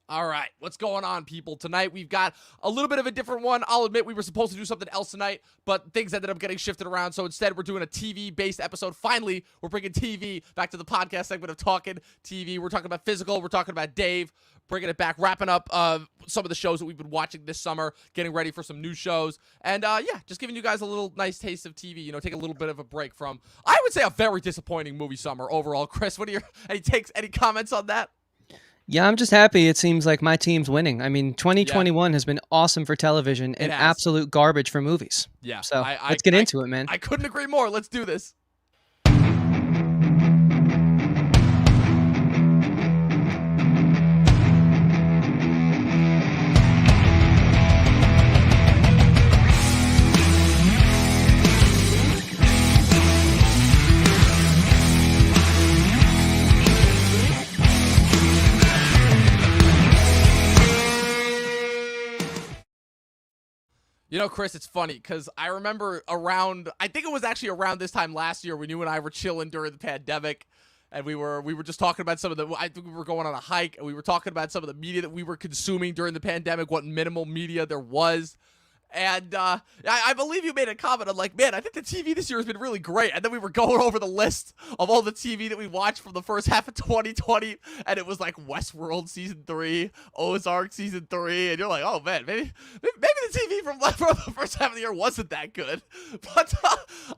All right, what's going on, people? Tonight we've got a little bit of a different one. I'll admit we were supposed to do something else tonight, but things ended up getting shifted around. So instead, we're doing a TV-based episode. Finally, we're bringing TV back to the podcast segment of Talkin TV. We're talking about physical. We're talking about Dave, bringing it back, wrapping up some of the shows that we've been watching this summer, getting ready for some new shows, and just giving you guys a little nice taste of TV. You know, take a little bit of a break from, I would say, a very disappointing movie summer overall. Chris, what are your any comments on that? Yeah, I'm just happy it seems like my team's winning. I mean, 2021 has been awesome for television and absolute garbage for movies. Yeah. So let's get into it, man. I couldn't agree more. Let's do this. You know, Chris, it's funny because I remember I think it was actually around this time last year when you and I were chilling during the pandemic, and we were just talking about I think we were going on a hike, and we were talking about some of the media that we were consuming during the pandemic, what minimal media there was. And I believe you made a comment. I'm like, man, I think the TV this year has been really great. And then we were going over the list of all the TV that we watched from the first half of 2020. And it was like Westworld Season 3, Ozark Season 3. And you're like, oh, man, maybe the TV from the first half of the year wasn't that good. But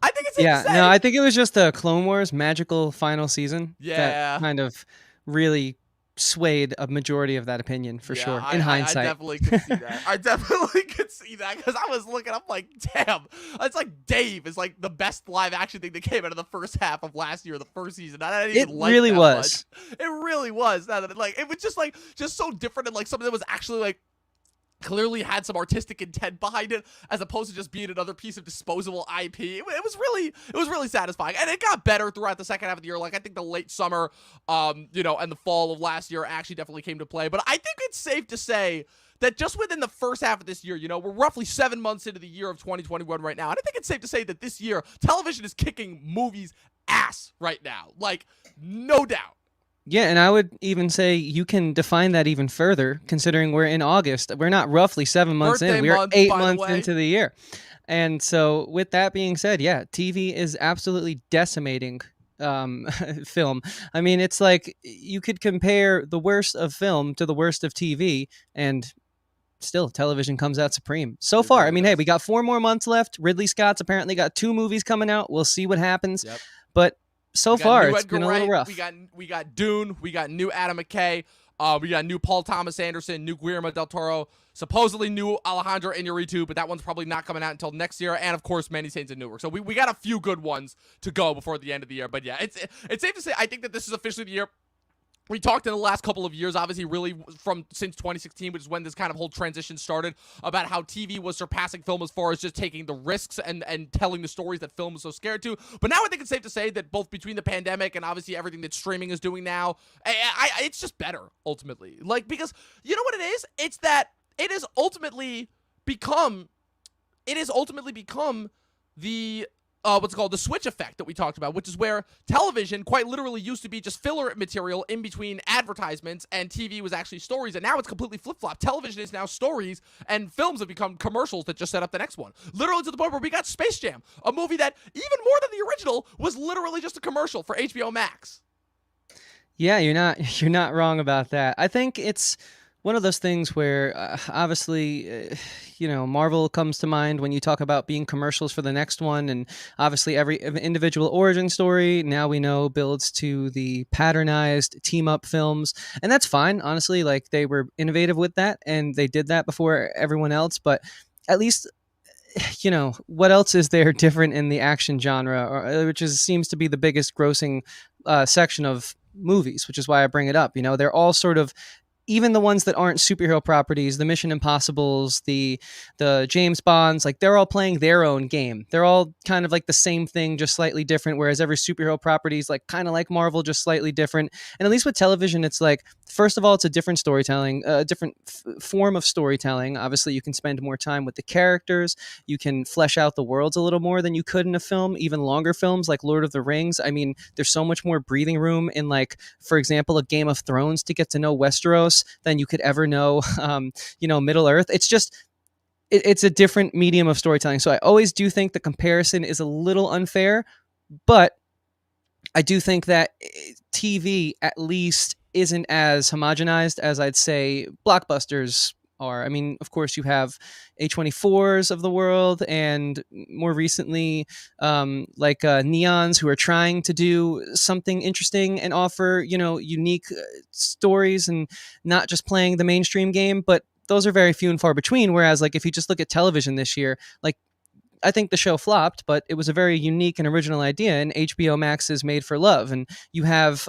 I think it's Yeah, no, I think it was just the Clone Wars magical final season. Yeah. That kind of really swayed a majority of that opinion for sure in hindsight. I definitely could see that. I definitely could see that because I was looking, I'm like, damn, it's like Dave is like the best live action thing that came out of the first half of last year, the first season. I didn't even like really that was. Much. It really was. Like it was just so different and like something that was actually like clearly had some artistic intent behind it, as opposed to just being another piece of disposable IP. It was really satisfying, and it got better throughout the second half of the year. Like I think the late summer, and the fall of last year actually definitely came to play. But I think it's safe to say that just within the first half of this year, we're roughly 7 months into the year of 2021 right now, and I think it's safe to say that this year television is kicking movies' ass right now, like no doubt. Yeah, and I would even say you can define that even further, considering we're in August. We're not roughly 7 months in. We're 8 months into the year. And so with that being said, yeah, TV is absolutely decimating film. I mean, it's like you could compare the worst of film to the worst of TV, and still television comes out supreme. So far, I mean, hey, we got 4 more months left. Ridley Scott's apparently got 2 movies coming out. We'll see what happens. Yep. But so far, it's been a little rough. We got Dune. We got new Adam McKay. We got new Paul Thomas Anderson, new Guillermo del Toro, supposedly new Alejandro Iñárritu, but that one's probably not coming out until next year. And of course, Many Saints of Newark. So we got a few good ones to go before the end of the year. But yeah, it's safe to say I think that this is officially the year. We talked in the last couple of years, obviously, really since 2016, which is when this kind of whole transition started, about how TV was surpassing film as far as just taking the risks and telling the stories that film was so scared to. But now I think it's safe to say that both between the pandemic and obviously everything that streaming is doing now, it's just better, ultimately. Like, because you know what it is? It's that it has ultimately become the the switch effect that we talked about, which is where television quite literally used to be just filler material in between advertisements, and TV was actually stories, and now it's completely flip-flop. Television is now stories, and films have become commercials that just set up the next one. Literally to the point where we got Space Jam, a movie that, even more than the original, was literally just a commercial for HBO Max. Yeah, you're not wrong about that. I think it's one of those things where obviously, Marvel comes to mind when you talk about being commercials for the next one. And obviously every individual origin story now we know builds to the patternized team up films. And that's fine. Honestly, like they were innovative with that and they did that before everyone else. But at least, what else is there different in the action genre, which seems to be the biggest grossing section of movies, which is why I bring it up. They're all sort of, even the ones that aren't superhero properties, the Mission Impossibles, the James Bonds, like they're all playing their own game. They're all kind of like the same thing, just slightly different. Whereas every superhero property is like kind of like Marvel, just slightly different. And at least with television, it's like, first of all, it's a different storytelling, a different form of storytelling. Obviously, you can spend more time with the characters. You can flesh out the worlds a little more than you could in a film. Even longer films like Lord of the Rings. I mean, there's so much more breathing room in, like, for example, a Game of Thrones to get to know Westeros universe than you could ever know, Middle Earth. It's just, it's a different medium of storytelling. So I always do think the comparison is a little unfair, but I do think that TV at least isn't as homogenized as I'd say blockbusters are. I mean, of course, you have A24s of the world, and more recently, Neons, who are trying to do something interesting and offer, unique stories and not just playing the mainstream game. But those are very few and far between. Whereas, like, if you just look at television this year, like, I think the show flopped, but it was a very unique and original idea, and HBO Max is made for love. And you have,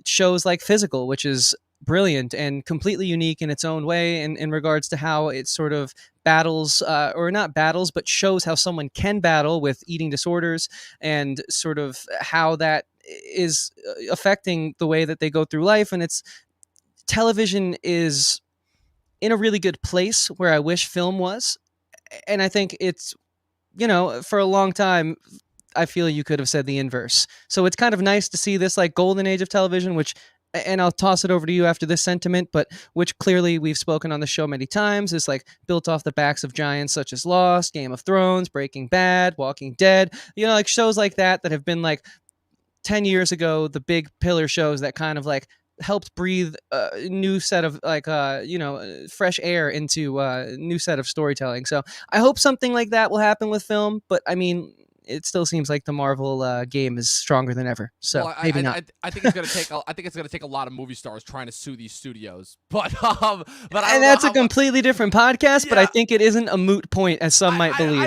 shows like Physical, which is brilliant and completely unique in its own way in regards to how it sort of battles, or not battles, but shows how someone can battle with eating disorders and sort of how that is affecting the way that they go through life. And television is in a really good place where I wish film was. And I think it's, for a long time, I feel you could have said the inverse. So it's kind of nice to see this like golden age of television, which, and I'll toss it over to you after this sentiment, but which clearly we've spoken on the show many times, is like built off the backs of giants such as Lost, Game of Thrones, Breaking Bad, Walking Dead, like shows like that have been like 10 years ago, the big pillar shows that kind of like helped breathe a new set of fresh air into a new set of storytelling. So I hope something like that will happen with film, but I mean, it still seems like the Marvel game is stronger than ever. So maybe not. I think it's gonna take. I think it's gonna take a lot of movie stars trying to sue these studios. But and that's a completely different podcast. Yeah. But I think it isn't a moot point, as some might believe.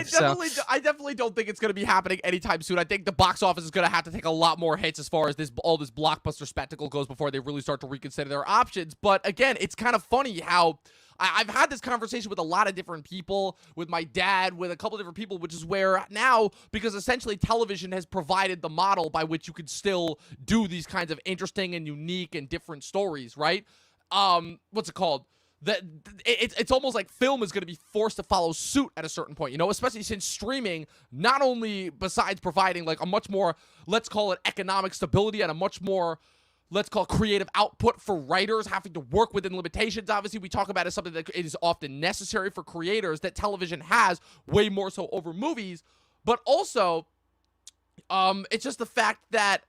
I definitely don't think it's gonna be happening anytime soon. I think the box office is gonna have to take a lot more hits as far as all this blockbuster spectacle goes before they really start to reconsider their options. But again, it's kind of funny how I've had this conversation with a lot of different people, with my dad, with a couple different people, which is where now, because essentially television has provided the model by which you could still do these kinds of interesting and unique and different stories, right? What's it called? It's almost like film is going to be forced to follow suit at a certain point, especially since streaming, not only besides providing like a much more, let's call it economic stability and a much more, let's call it creative output for writers having to work within limitations. Obviously, we talk about it as something that is often necessary for creators that television has way more so over movies. But also, it's just the fact that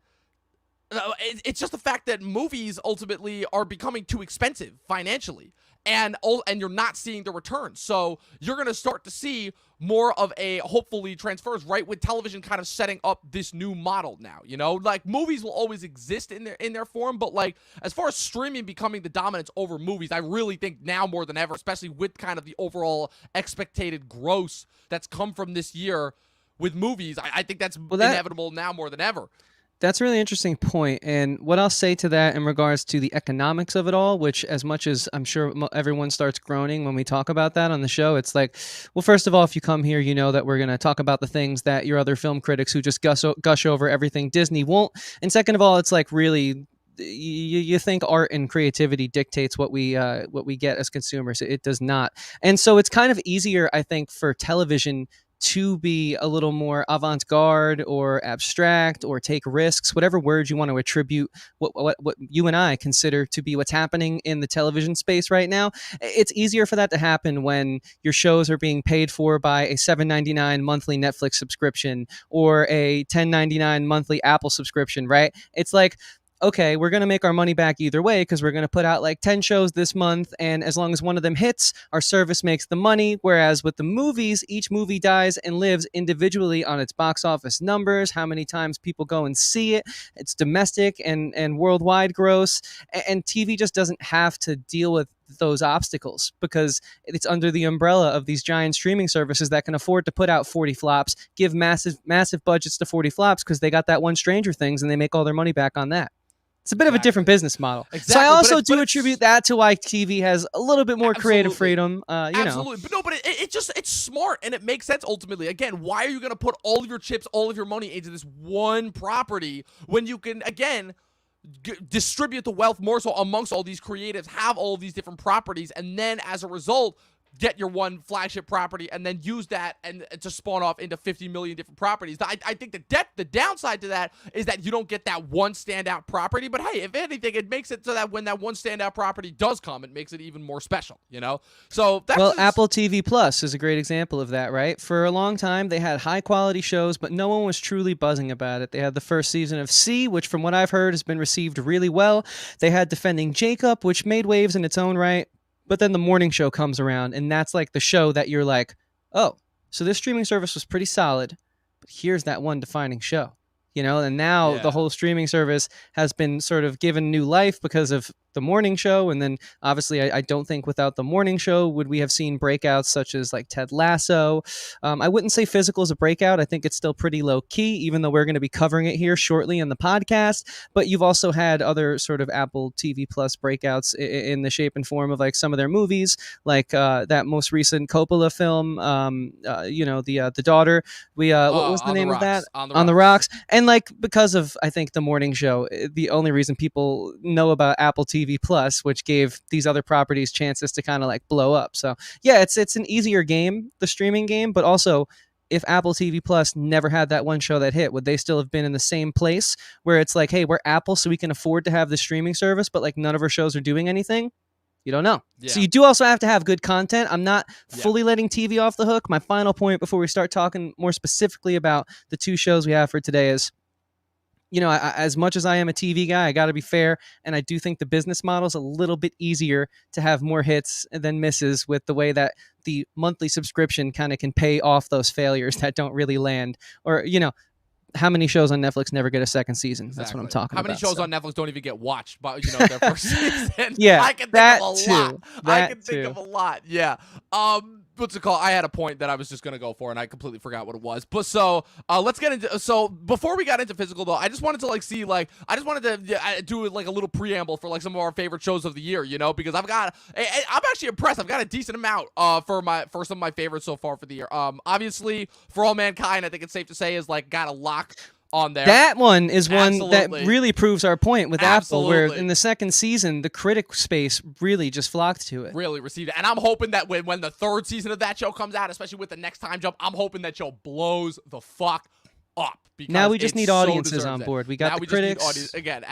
movies ultimately are becoming too expensive financially. And you're not seeing the returns. So you're going to start to see more of a, hopefully, transfers, right, with television kind of setting up this new model now, Like, movies will always exist in their form, but, like, as far as streaming becoming the dominance over movies, I really think now more than ever, especially with kind of the overall expected gross that's come from this year with movies, I think that's inevitable now more than ever. That's a really interesting point. And what I'll say to that in regards to the economics of it all, which as much as I'm sure everyone starts groaning when we talk about that on the show, it's like, well, first of all, if you come here, you know that we're going to talk about the things that your other film critics who just gush over everything Disney won't. And second of all, it's like, really, you think art and creativity dictates what we get as consumers. It does not. And so it's kind of easier, I think, for television to be a little more avant-garde or abstract or take risks, whatever words you want to attribute what you and I consider to be what's happening in the television space right now. It's easier for that to happen when your shows are being paid for by a $7.99 monthly Netflix subscription or a $10.99 monthly Apple subscription, right? It's like, okay, we're going to make our money back either way because we're going to put out like 10 shows this month, and as long as one of them hits, our service makes the money. Whereas with the movies, each movie dies and lives individually on its box office numbers, how many times people go and see it, its domestic and worldwide gross, and TV just doesn't have to deal with those obstacles because it's under the umbrella of these giant streaming services that can afford to put out 40 flops, give massive budgets to 40 flops because they got that one Stranger Things and they make all their money back on that. It's a bit of a different business model. Exactly. So I also do attribute that to why TV has a little bit more creative freedom. Absolutely. But it's smart and it makes sense ultimately. Again, why are you going to put all of your chips, all of your money into this one property when you can, again, distribute the wealth more so amongst all these creatives, have all of these different properties, and then as a result, get your one flagship property and then use that and to spawn off into 50 million different properties. I think the downside to that is that you don't get that one standout property, but hey, if anything, it makes it so that when that one standout property does come, it makes it even more special, you know? So that's well, Apple TV Plus is a great example of that, right? For a long time, they had high quality shows, but no one was truly buzzing about it. They had the first season of C, which from what I've heard has been received really well. They had Defending Jacob, which made waves in its own right. But then the morning show comes around, and that's like the show that you're like, oh, so this streaming service was pretty solid, but here's that one defining show, you know? And now the whole streaming service has been sort of given new life because of the morning show. And then obviously I don't think without the morning show would we have seen breakouts such as like Ted Lasso. I wouldn't say Physical is a breakout. I think it's still pretty low key, even though we're going to be covering it here shortly in the podcast. But you've also had other sort of Apple TV Plus breakouts in the shape and form of like some of their movies, like that most recent Coppola film, the daughter. What was the name of that? On the Rocks. And like because of I think the morning show, the only reason people know about Apple TV Plus, which gave these other properties chances to kind of like blow up. So yeah, it's an easier game, the streaming game, but also if Apple TV Plus never had that one show that hit, would they still have been in the same place where it's like, hey, we're Apple, so we can afford to have the streaming service, but like none of our shows are doing anything? You don't know. Yeah. So you do also have to have good content. I'm not fully letting TV off the hook. My final point before we start talking more specifically about the two shows we have for today is, you know, as much as I am a TV guy, I got to be fair. And I do think the business model is a little bit easier to have more hits than misses with the way that the monthly subscription kind of can pay off those failures that don't really land. Or, you know, how many shows on Netflix never get a second season? Exactly. That's what I'm talking about. How many shows on Netflix don't even get watched by, you know, their first season? Yeah, I can think that of a too. lot. That I can think of a lot. Yeah. What's it called? I had a point that I was just gonna go for, and I completely forgot what it was. But so let's get into. So before we got into Physical, though, I just wanted to like see like I just wanted to do like a little preamble for like some of our favorite shows of the year, you know, because I'm actually impressed. I've got a decent amount for some of my favorites so far for the year. Obviously, For All Mankind, I think it's safe to say is like got a lock on there. That one is one that really proves our point with Apple, where in the second season, the critic space really just flocked to it. Really received it. And I'm hoping that when the third season of that show comes out, especially with the next time jump, I'm hoping that show blows the fuck up. Now we just need audiences on board. We got the critics. Again,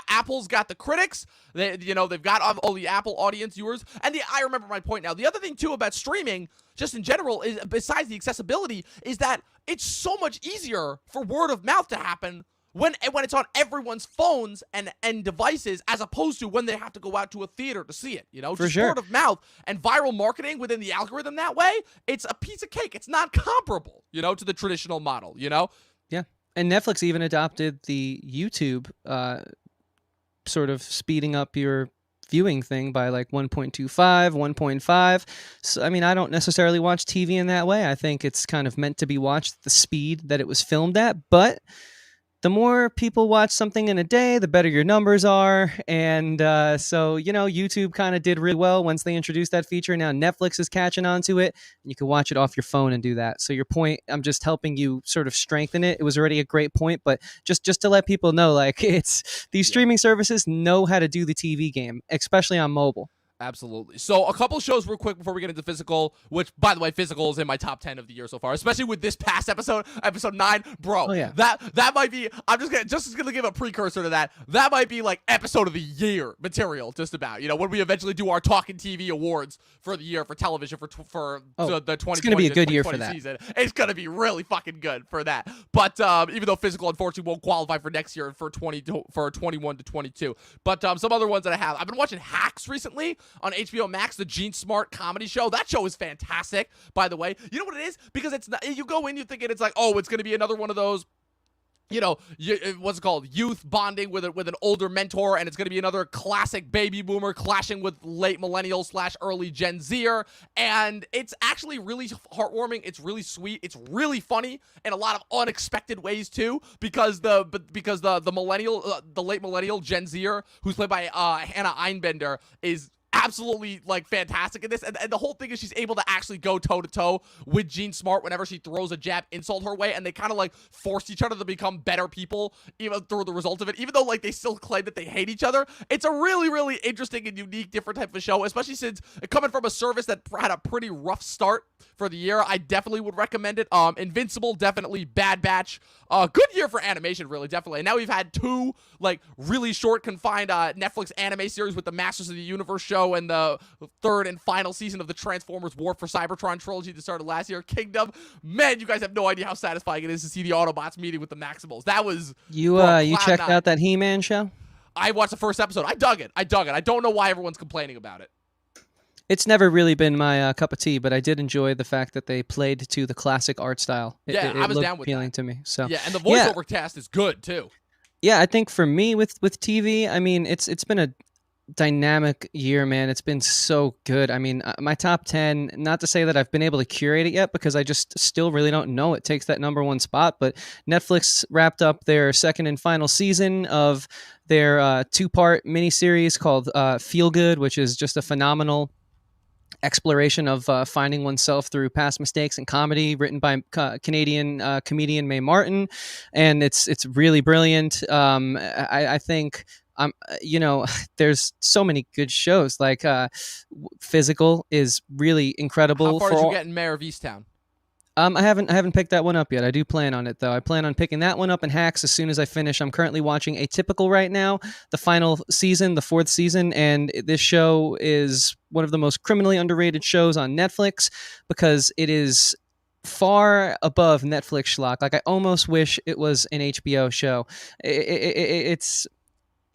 Apple's got the critics. They've got all the Apple audience viewers. And I remember my point now. The other thing, too, about streaming, just in general, is besides the accessibility, is that it's so much easier for word of mouth to happen when it's on everyone's phones and devices, as opposed to when they have to go out to a theater to see it. You know, for sure. Word of mouth and viral marketing within the algorithm that way, it's a piece of cake. It's not comparable, you know, to the traditional model, you know? Yeah. And Netflix even adopted the YouTube sort of speeding up your viewing thing by like 1.25, 1.5. So, I mean, I don't necessarily watch TV in that way. I think it's kind of meant to be watched at the speed that it was filmed at. But the more people watch something in a day, the better your numbers are. And so, you know, YouTube kind of did really well once they introduced that feature. Now Netflix is catching on to it, and you can watch it off your phone and do that. So your point, I'm just helping you sort of strengthen it. It was already a great point, but just to let people know, like, it's these streaming services know how to do the TV game, especially on mobile. Absolutely. So a couple shows real quick before we get into Physical, which, by the way, Physical is in my top 10 of the year so far, especially with this past episode 9. Bro, that might be, I'm just gonna give a precursor to that. That might be like episode of the year material, just about, you know, when we eventually do our Talkin TV awards for the year for television for the 2020 it's gonna be a good year for that season. It's gonna be really fucking good for that. But even though Physical unfortunately won't qualify for next year for 21 to 22. But some other ones that I've been watching Hacks recently on HBO Max, the Gene Smart comedy show. That show is fantastic, by the way. You know what it is? Because it's not, you go in, you thinking it's like, oh, it's going to be another one of those, you know, what's it called? Youth bonding with an older mentor, and it's going to be another classic baby boomer clashing with late millennial / early Gen Zer. And it's actually really heartwarming. It's really sweet. It's really funny in a lot of unexpected ways too, because the millennial, the late millennial Gen Zer, who's played by Hannah Einbender, is absolutely like fantastic in this. And the whole thing is she's able to actually go toe to toe with Jean Smart whenever she throws a jab insult her way, and they kind of like force each other to become better people even through the result of it, even though like they still claim that they hate each other. It's a really, really interesting and unique, different type of show, especially since coming from a service that had a pretty rough start for the year. I definitely would recommend it. Invincible, definitely. Bad Batch, good year for animation, really, definitely. And now we've had two like really short, confined Netflix anime series with the Masters of the Universe show and the third and final season of the Transformers War for Cybertron trilogy that started last year. Kingdom, man, you guys have no idea how satisfying it is to see the Autobots meeting with the Maximals. That was You checked out that He-Man show? I watched the first episode. I dug it. I don't know why everyone's complaining about it. It's never really been my cup of tea, but I did enjoy the fact that they played to the classic art style. It I was looked down with appealing that. to me. So Yeah, and the voiceover cast is good too. yeah, I think for me with TV, I mean, it's been a dynamic year, man. It's been so good. I mean, my top 10, not to say that I've been able to curate it yet, because I just still really don't know it takes that number one spot, but Netflix wrapped up their second and final season of their two-part miniseries called Feel Good, which is just a phenomenal exploration of finding oneself through past mistakes and comedy, written by Canadian comedian Mae Martin, and it's really brilliant. I think there's so many good shows. Like Physical is really incredible. How far did you get in Mayor of Easttown? I haven't picked that one up yet. I do plan on it though. I plan on picking that one up and Hacks as soon as I finish. I'm currently watching Atypical right now, the final season, the fourth season, and this show is one of the most criminally underrated shows on Netflix because it is far above Netflix schlock. Like I almost wish it was an HBO show. It's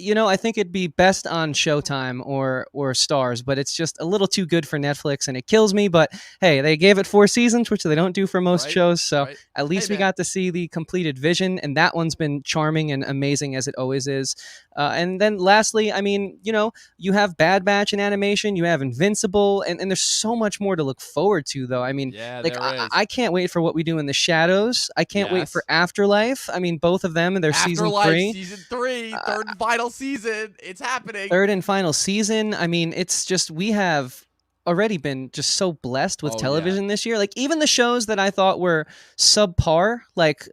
I think it'd be best on Showtime or Stars, but it's just a little too good for Netflix, and it kills me. But hey, they gave it 4 seasons, which they don't do for most shows, so at least we got to see the completed vision, and that one's been charming and amazing as it always is. And then lastly, I mean, you have Bad Batch in animation, you have Invincible, and there's so much more to look forward to, though. I mean, I can't wait for what we do in the shadows. I can't wait for Afterlife. I mean, both of them, and their season 3. Season 3, third and final season. It's happening. Third and final season. I mean, it's just, we have already been just so blessed with television this year. Like even the shows that I thought were subpar, like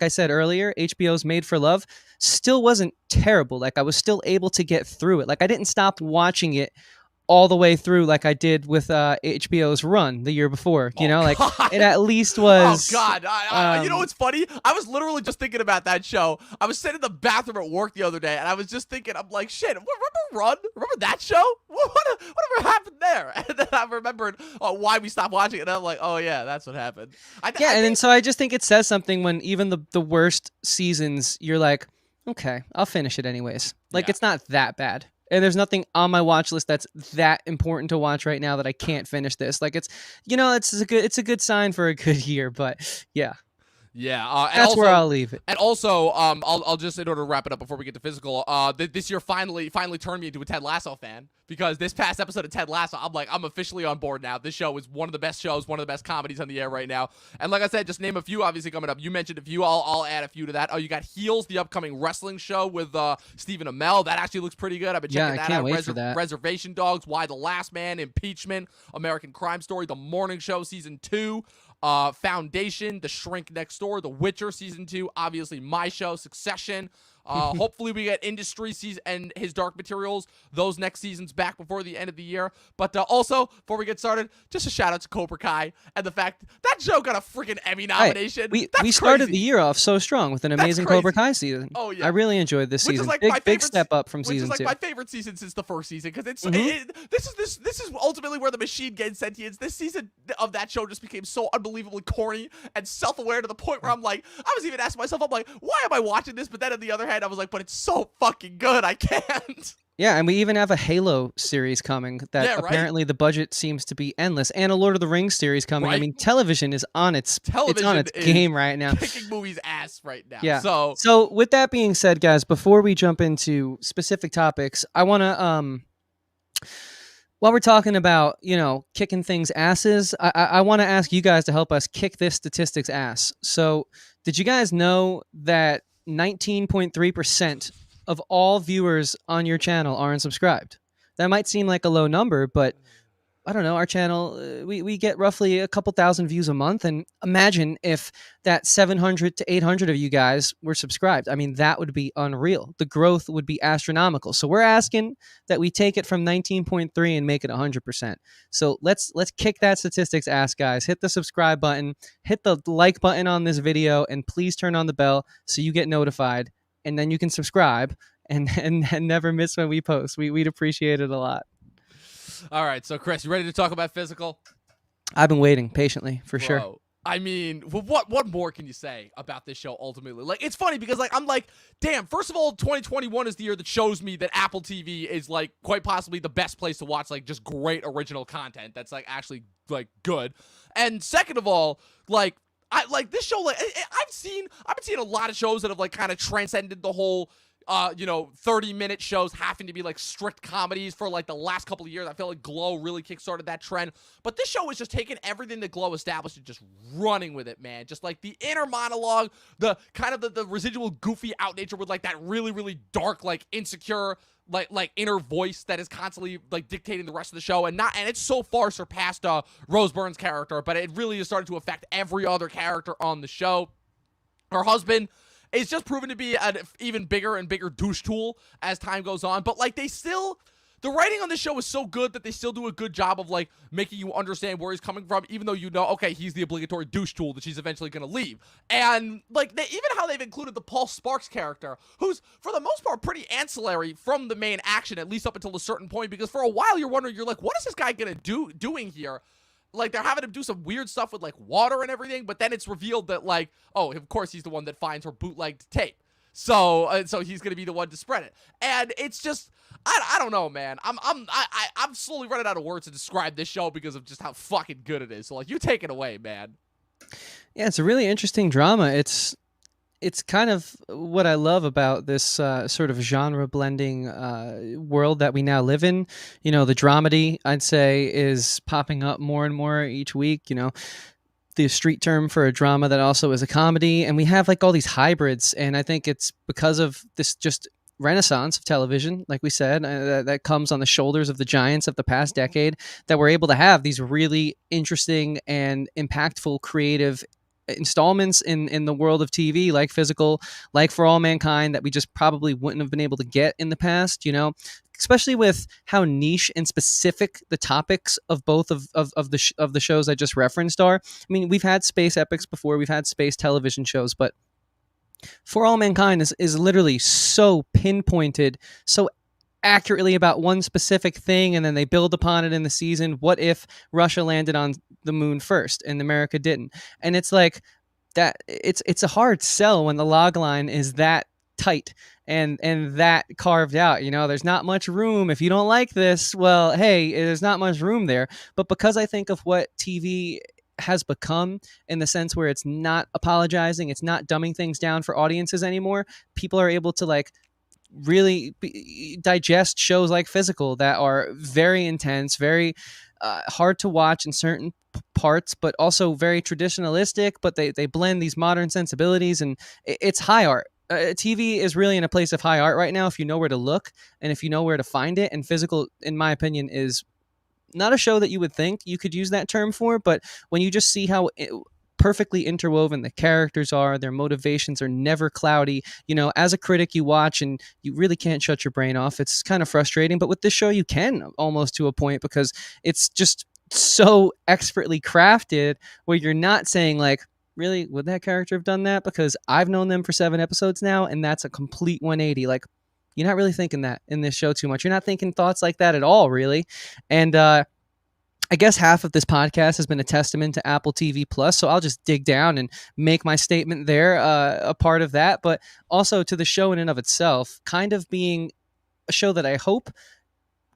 I said earlier, HBO's Made for Love, still wasn't terrible. Like I was still able to get through it. Like I didn't stop watching it all the way through like I did with HBO's Run the year before. Like it at least was. Oh God! You know what's funny? I was literally just thinking about that show. I was sitting in the bathroom at work the other day, and I was just thinking, I'm like, shit. Remember Run? Remember that show? Whatever happened there? And then I remembered why we stopped watching it. And I'm like, oh yeah, that's what happened. And so I just think it says something when even the worst seasons, you're like, okay, I'll finish it anyways. Like it's not that bad. And there's nothing on my watch list that's that important to watch right now that I can't finish this. Like it's a good sign for a good year. But yeah. Yeah, that's where I'll leave it. And also, I'll just, in order to wrap it up before we get to physical, this year finally turned me into a Ted Lasso fan, because this past episode of Ted Lasso, I'm officially on board now. This show is one of the best shows, one of the best comedies on the air right now. And like I said, just name a few, obviously coming up. You mentioned a few, I'll add a few to that. Oh, you got Heels, the upcoming wrestling show with Stephen Amell. That actually looks pretty good. I've been checking that out. Wait for that. Reservation Dogs, Why the Last Man, Impeachment, American Crime Story, The Morning Show Season 2. Foundation, The Shrink Next Door, The Witcher Season 2, obviously my show, Succession. Hopefully we get Industry season and his Dark Materials, those next seasons back before the end of the year. But also, before we get started, just a shout out to Cobra Kai and the fact that show got a freaking Emmy nomination. We started the year off so strong with an amazing Cobra Kai season. Oh yeah, I really enjoyed this season. Big step up from season 2. Which is like my favorite season since the first season, because it's this is ultimately where the machine gains sentience. This season of that show just became so unbelievably corny and self-aware to the point where I'm like, I was even asking myself, I'm like, why am I watching this? But then on the other hand, I was like, but it's so fucking good, I can't. Yeah, and we even have a Halo series coming that apparently the budget seems to be endless, and a Lord of the Rings series coming. I mean, television is on its game right now. Kicking movies ass right now. Yeah. So with that being said, guys, before we jump into specific topics, I want to while we're talking about, kicking things asses, I want to ask you guys to help us kick this statistics ass. So, did you guys know that 19.3% of all viewers on your channel are unsubscribed? That might seem like a low number, but I don't know, our channel, we get roughly a couple thousand views a month. And imagine if that 700 to 800 of you guys were subscribed. I mean, that would be unreal. The growth would be astronomical. So we're asking that we take it from 19.3 and make it 100%. So let's kick that statistics ass, guys. Hit the subscribe button, hit the like button on this video, and please turn on the bell so you get notified. And then you can subscribe and never miss when we post. We'd appreciate it a lot. All right, so Chris, you ready to talk about physical? I've been waiting patiently, for sure. I mean, what more can you say about this show ultimately? Like, it's funny because, like, I'm like, damn, first of all, 2021 is the year that shows me that Apple TV is, like, quite possibly the best place to watch, like, just great original content that's, like, actually, like, good. And second of all, like, I like this show, like, I've been seeing a lot of shows that have, like, kind of transcended the whole 30-minute shows having to be like strict comedies for like the last couple of years. I feel like Glow really kickstarted that trend. But this show is just taking everything that Glow established and just running with it, man. Just like the inner monologue, the kind of the residual goofy out nature with like that really, really dark, like insecure, like inner voice that is constantly like dictating the rest of the show. And it's so far surpassed Rose Byrne's character, but it really is starting to affect every other character on the show. Her husband is just proven to be an even bigger and bigger douche tool as time goes on. But, like, the writing on this show is so good that they still do a good job of, like, making you understand where he's coming from, even though you know, okay, he's the obligatory douche tool that she's eventually going to leave. And, like, even how they've included the Paul Sparks character, who's, for the most part, pretty ancillary from the main action, at least up until a certain point, because for a while you're wondering, you're like, what is this guy going to doing here? Like, they're having him do some weird stuff with, like, water and everything, but then it's revealed that, like, oh, of course he's the one that finds her bootlegged tape. So he's gonna be the one to spread it. And it's just, I don't know, man. I'm slowly running out of words to describe this show because of just how fucking good it is. So, like, you take it away, man. Yeah, it's a really interesting drama. It's kind of what I love about this sort of genre blending world that we now live in. You know, the dramedy, I'd say, is popping up more and more each week. You know, the street term for a drama that also is a comedy. And we have like all these hybrids. And I think it's because of this just renaissance of television, like we said, that comes on the shoulders of the giants of the past decade, that we're able to have these really interesting and impactful creative installments in the world of TV, like Physical, like For All Mankind, that we just probably wouldn't have been able to get in the past, you know, especially with how niche and specific the topics of both of the shows I just referenced are. I mean, we've had space epics before, we've had space television shows, but For All Mankind is literally so pinpointed, so accurately about one specific thing, and then they build upon it in the season. What if Russia landed on the moon first and America didn't? And it's like that, it's a hard sell when the log line is that tight and that carved out. You know, there's not much room. If you don't like this, well, hey, there's not much room there. But because I think of what TV has become, in the sense where it's not apologizing, it's not dumbing things down for audiences anymore, people are able to like really digest shows like Physical that are very intense, very hard to watch in certain parts, but also very traditionalistic, but they blend these modern sensibilities, and it's high art. TV is really in a place of high art right now if you know where to look and if you know where to find it. And Physical, in my opinion, is not a show that you would think you could use that term for, but when you just see how perfectly interwoven the characters are, their motivations are never cloudy. You know, as a critic, you watch and you really can't shut your brain off. It's kind of frustrating, but with this show, you can, almost to a point, because it's just so expertly crafted where you're not saying like, really, would that character have done that? Because I've known them for 7 episodes now, and that's a complete 180. Like, you're not really thinking that in this show too much. You're not thinking thoughts like that at all, really. And I guess half of this podcast has been a testament to Apple TV Plus, so I'll just dig down and make my statement there, a part of that, but also to the show in and of itself, kind of being a show that I hope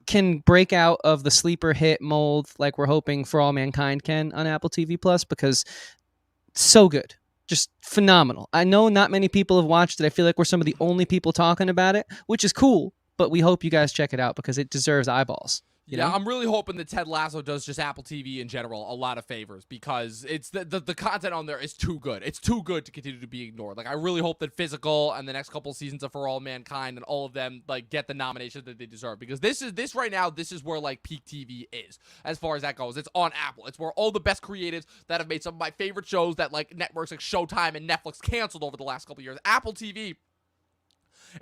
can break out of the sleeper hit mold like we're hoping For All Mankind can on Apple TV Plus, because it's so good. Just phenomenal. I know not many people have watched it. I feel like we're some of the only people talking about it, which is cool, but we hope you guys check it out because it deserves eyeballs. You Yeah, know? I'm really hoping that Ted Lasso does just Apple TV in general a lot of favors, because it's the content on there is too good. It's too good to continue to be ignored. Like, I really hope that Physical and the next couple seasons of For All Mankind and all of them like get the nominations that they deserve, because this right now, this is where like peak TV is as far as that goes. It's on Apple. It's where all the best creatives that have made some of my favorite shows that like networks like Showtime and Netflix canceled over the last couple years. Apple TV,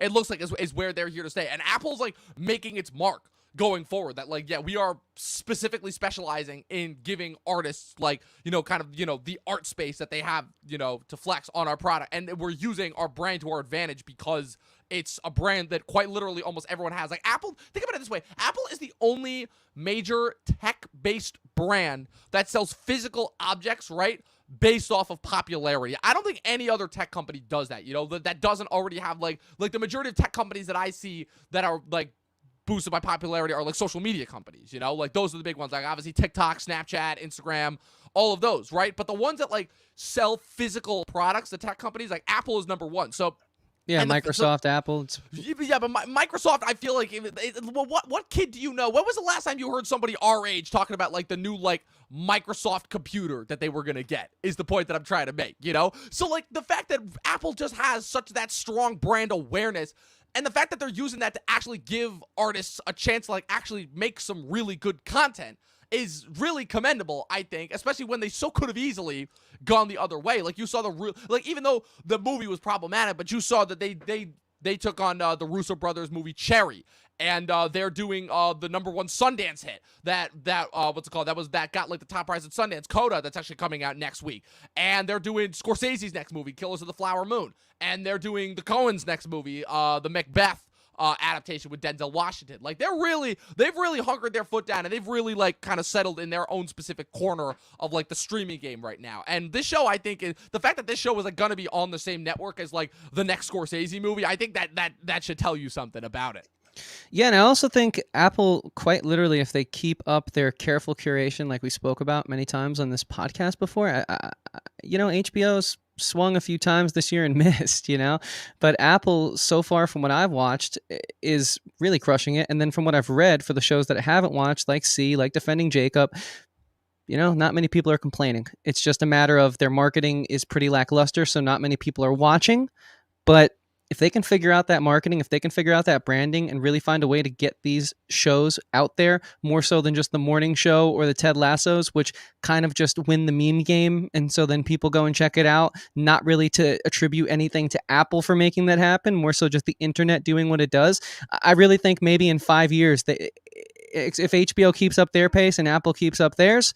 it looks like is where they're here to stay, and Apple's like making its mark going forward, that like, yeah, we are specifically specializing in giving artists like, kind of, the art space that they have, to flex on our product, and we're using our brand to our advantage because it's a brand that quite literally almost everyone has. Like, Apple, think about it this way, Apple is the only major tech-based brand that sells physical objects, right, based off of popularity. I don't think any other tech company does that, that doesn't already have like the majority of tech companies that I see that are like boosted by popularity are like social media companies, like those are the big ones, like obviously TikTok, Snapchat, Instagram, all of those, right? But the ones that like sell physical products, the tech companies, like Apple is number one. So yeah, Microsoft, Apple. Yeah, but Microsoft, I feel like, what kid do you know? When was the last time you heard somebody our age talking about like the new like Microsoft computer that they were gonna get? Is the point that I'm trying to make, So like the fact that Apple just has such that strong brand awareness, and the fact that they're using that to actually give artists a chance to like actually make some really good content is really commendable, I think, especially when they so could have easily gone the other way. Like, you saw even though the movie was problematic, but you saw that they took on the Russo brothers movie Cherry, and they're doing the #1 Sundance hit that what's it called, that got like the top prize at Sundance, Coda, that's actually coming out next week, and they're doing Scorsese's next movie, Killers of the Flower Moon, and they're doing the Coens' next movie, the Macbeth adaptation with Denzel Washington. Like, they've really hunkered their foot down, and they've really like kind of settled in their own specific corner of like the streaming game right now. And this show, I think, the fact that this show was like gonna be on the same network as like the next Scorsese movie, I think that should tell you something about it. Yeah, and I also think Apple, quite literally, if they keep up their careful curation, like we spoke about many times on this podcast before, HBO's swung a few times this year and missed, but Apple, so far from what I've watched, is really crushing it. And then from what I've read for the shows that I haven't watched, like like Defending Jacob, not many people are complaining. It's just a matter of their marketing is pretty lackluster, so not many people are watching. But if they can figure out that marketing, if they can figure out that branding and really find a way to get these shows out there, more so than just the morning show or the Ted Lassos, which kind of just win the meme game, and so then people go and check it out, not really to attribute anything to Apple for making that happen, more so just the internet doing what it does. I really think maybe in 5 years, if HBO keeps up their pace and Apple keeps up theirs,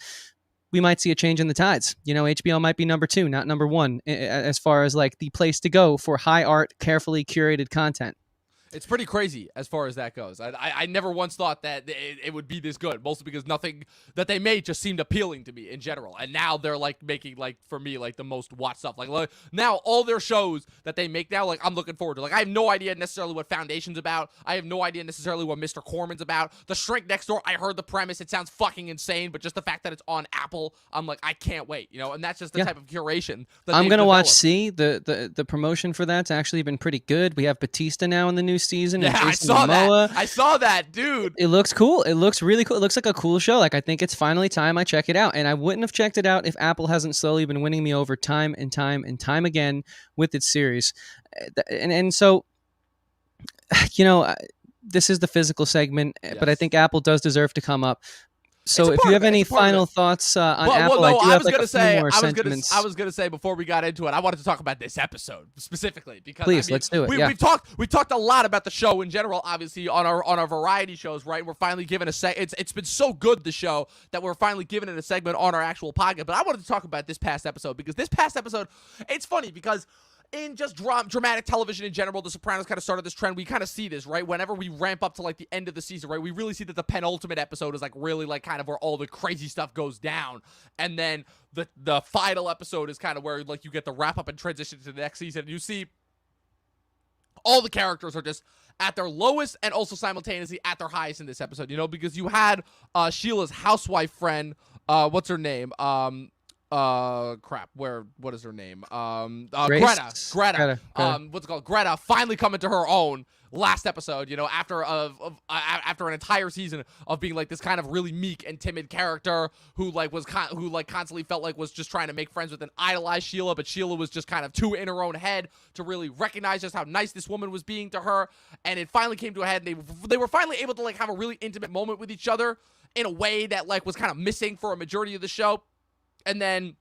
we might see a change in the tides. HBO might be #2, not #1, as far as like the place to go for high art, carefully curated content. It's pretty crazy as far as that goes. I never once thought that it would be this good, mostly because nothing that they made just seemed appealing to me in general. And now they're like making, like, for me, like the most watched stuff. Like now all their shows that they make now, like, I'm looking forward to. Like, I have no idea necessarily what Foundation's about. I have no idea necessarily what Mr. Corman's about. The Shrink Next Door, I heard the premise. It sounds fucking insane, but just the fact that it's on Apple, I'm like, I can't wait. And that's just the type of curation that I'm going to watch C. The promotion for that's actually been pretty good. We have Batista now in the new season. Yeah, I saw that. I saw that, dude. It looks cool. It looks really cool. It looks like a cool show. Like, I think it's finally time I check it out. And I wouldn't have checked it out if Apple hasn't slowly been winning me over time and time and time again with its series. And so, this is the physical segment, but I think Apple does deserve to come up. So if you have any final thoughts on Apple, I do have like a few more sentiments. I was gonna say before we got into it, I wanted to talk about this episode specifically because please let's do it. We talked a lot about the show in general, obviously on our variety shows, right? We're finally given it's been so good, the show, that we're finally giving it a segment on our actual podcast. But I wanted to talk about this past episode because this past episode, it's funny because in just dramatic television in general, The Sopranos kind of started this trend. We kind of see this, right? Whenever we ramp up to like the end of the season, right? We really see that the penultimate episode is like really like kind of where all the crazy stuff goes down. And then the final episode is kind of where like you get the wrap up and transition to the next season. And you see all the characters are just at their lowest and also simultaneously at their highest in this episode, because you had Sheila's housewife friend, what's her name? Crap, what is her name? Grace, Greta. Greta. What's it called? Greta finally coming to her own last episode, after after an entire season of being like this kind of really meek and timid character who constantly felt like was just trying to make friends with and idolize Sheila, but Sheila was just kind of too in her own head to really recognize just how nice this woman was being to her. And it finally came to a head, and they were finally able to like have a really intimate moment with each other in a way that like was kind of missing for a majority of the show. And then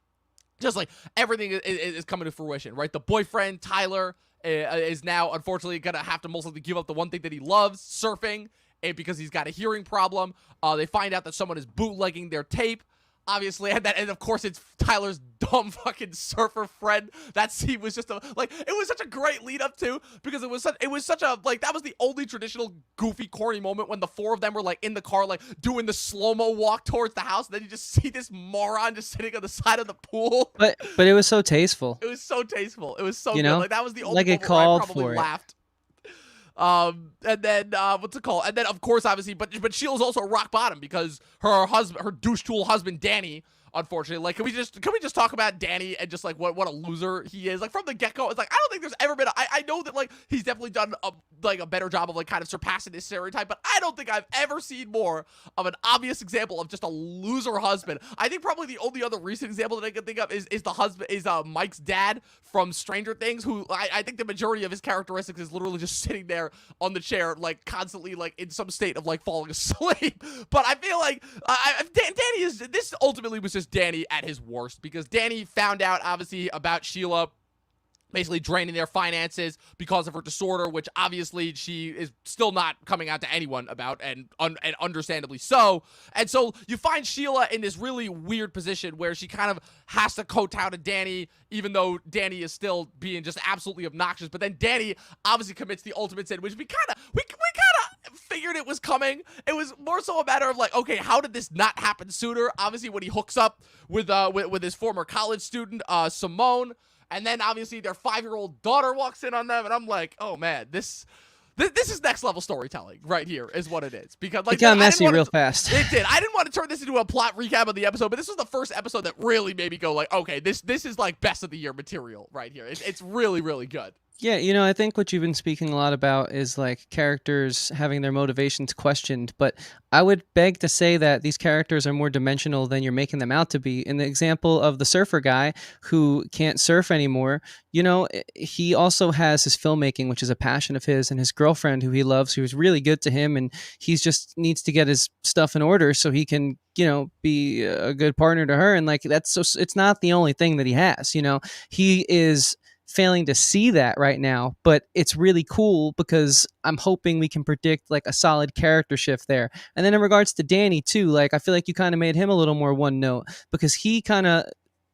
just like everything is coming to fruition, right? The boyfriend, Tyler, is now unfortunately going to have to most likely give up the one thing that he loves, surfing, and because he's got a hearing problem. They find out that someone is bootlegging their tape, obviously, and of course it's Tyler's dumb fucking surfer friend. That scene was just it was such a great lead up to, because it was such a like, that was the only traditional goofy corny moment when the four of them were like in the car like doing the slow-mo walk towards the house, and then you just see this moron just sitting on the side of the pool. But it was so tasteful. It was so tasteful. It was so You good. know? Like that was the only Like, it moment where I called probably for it. laughed. And then what's it called? And then of course, obviously, but Sheila's also rock bottom because her douche tool husband Danny, unfortunately, like, can we just talk about Danny and just like what a loser he is? Like from the get-go, it's like I don't think there's ever been I know that like he's definitely done a better job of like kind of surpassing this stereotype, but I don't think I've ever seen more of an obvious example of just a loser husband. I think probably the only other recent example that I can think of is the husband is Mike's dad from Stranger Things, who I think the majority of his characteristics is literally just sitting there on the chair, like constantly like in some state of like falling asleep. But I feel like Danny this ultimately was just Danny at his worst, because Danny found out obviously about Sheila basically draining their finances because of her disorder, which obviously she is still not coming out to anyone about, and understandably so. And so you find Sheila in this really weird position where she kind of has to kowtow to Danny, even though Danny is still being just absolutely obnoxious. But then Danny obviously commits the ultimate sin, which we kind of figured it was coming. It was more so a matter of like, okay, how did this not happen sooner? Obviously, when he hooks up with his former college student, Simone. And then obviously their 5-year-old daughter walks in on them, and I'm like, oh man, this is next level storytelling right here, is what it is. Because like, it got messy real fast. It did. I didn't want to turn this into a plot recap of the episode, but this was the first episode that really made me go like, okay, this is like best of the year material right here. It's really, really good. Yeah, I think what you've been speaking a lot about is like characters having their motivations questioned, but I would beg to say that these characters are more dimensional than you're making them out to be. In the example of the surfer guy who can't surf anymore, he also has his filmmaking, which is a passion of his, and his girlfriend who he loves, who's really good to him, and he's just needs to get his stuff in order so he can, be a good partner to her. And like, it's not the only thing that he has, he is failing to see that right now, but it's really cool because I'm hoping we can predict like a solid character shift there. And then in regards to Danny too, like I feel like you kind of made him a little more one note, because he kind of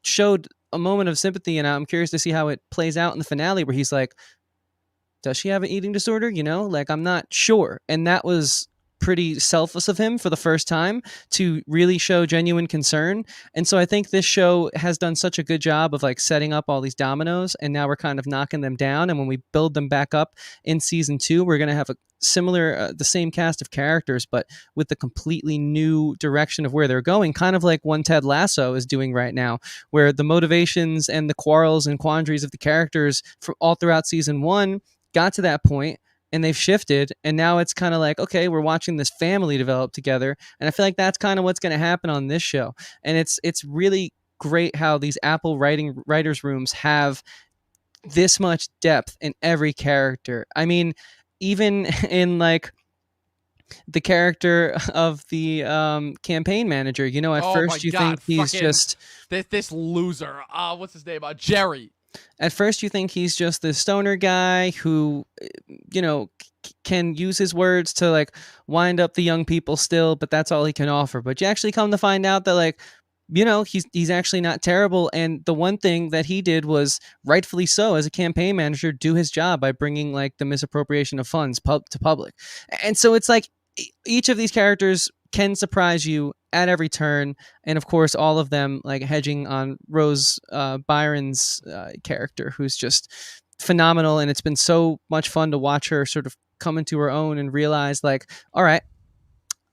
showed a moment of sympathy, and I'm curious to see how it plays out in the finale, where he's like, does she have an eating disorder? Like, I'm not sure. And that was pretty selfless of him for the first time to really show genuine concern. And so I think this show has done such a good job of like setting up all these dominoes, and now we're kind of knocking them down. And when we build them back up in season 2, we're going to have a similar, the same cast of characters, but with the completely new direction of where they're going, kind of like One Ted Lasso is doing right now, where the motivations and the quarrels and quandaries of the characters for all throughout season 1 got to that point, and they've shifted, and now it's kind of like, okay, we're watching this family develop together. And I feel like that's kind of what's going to happen on this show. And it's really great how these Apple writers rooms have this much depth in every character. I mean, even in like the character of the campaign manager, at first you think he's just this loser. What's his name? Jerry. At first you think he's just this stoner guy who, can use his words to like wind up the young people still, but that's all he can offer. But you actually come to find out that like, he's actually not terrible. And the one thing that he did was, rightfully so, as a campaign manager, do his job by bringing like the misappropriation of funds to public. And so it's like each of these characters can surprise you at every turn, and of course all of them like hedging on Rose Byrne's character, who's just phenomenal. And it's been so much fun to watch her sort of come into her own and realize like, all right,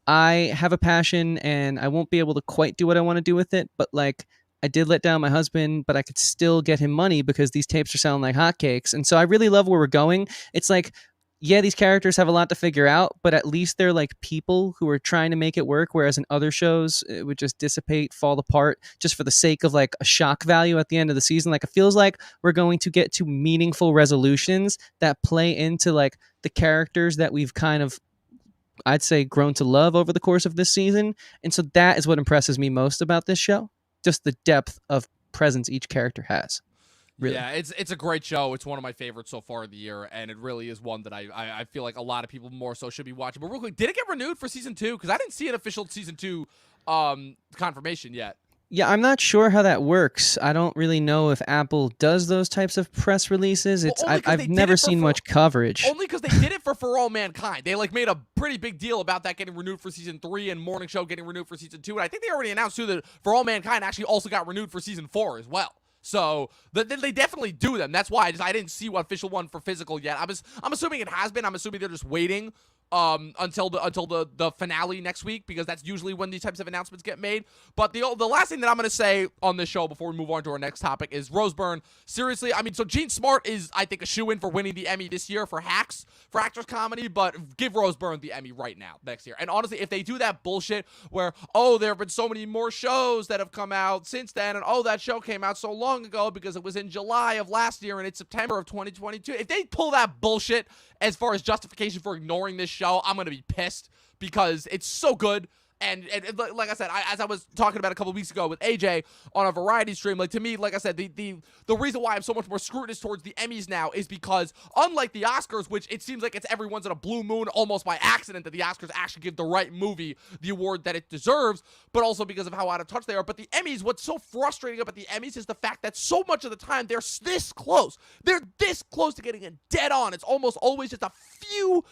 I have a passion and I won't be able to quite do what I want to do with it, but like I did let down my husband, but I could still get him money because these tapes are selling like hotcakes. And so I really love where we're going. It's like, yeah, these characters have a lot to figure out, but at least they're like people who are trying to make it work. Whereas in other shows, it would just dissipate, fall apart just for the sake of like a shock value at the end of the season. Like it feels like we're going to get to meaningful resolutions that play into like the characters that we've kind of, I'd say, grown to love over the course of this season. And so that is what impresses me most about this show. Just the depth of presence each character has. Really. Yeah, it's a great show. It's one of my favorites so far of the year, and it really is one that I feel like a lot of people more so should be watching. But real quick, did it get renewed for season 2? Because I didn't see an official season 2 confirmation yet. Yeah, I'm not sure how that works. I don't really know if Apple does those types of press releases. I've never seen much coverage. Only because they did it for All Mankind. They like made a pretty big deal about that getting renewed for season 3 and Morning Show getting renewed for season 2. And I think they already announced too that For All Mankind actually also got renewed for season 4 as well. So they definitely do them. That's why I didn't see one official one for physical yet. I'm assuming it has been. I'm assuming they're just waiting until the finale next week, because that's usually when these types of announcements get made. But the last thing that I'm going to say on this show before we move on to our next topic is Rose Byrne. Seriously, I mean, so Gene Smart is, I think, a shoo-in for winning the Emmy this year for Hacks, for actress comedy, but give Rose Byrne the Emmy right now, next year. And honestly, if they do that bullshit where, oh, there have been so many more shows that have come out since then, and oh, that show came out so long ago because it was in July of last year and it's September of 2022. If they pull that bullshit as far as justification for ignoring this show, I'm going to be pissed, because it's so good. And like I said, as I was talking about a couple weeks ago with AJ on a variety stream, like, to me, like I said, the reason why I'm so much more scrutinous towards the Emmys now is because, unlike the Oscars, which it seems like it's every once in a blue moon, almost by accident, that the Oscars actually give the right movie the award that it deserves, but also because of how out of touch they are. But the Emmys, what's so frustrating about the Emmys is the fact that so much of the time they're this close. They're this close to getting it dead on. It's almost always just a few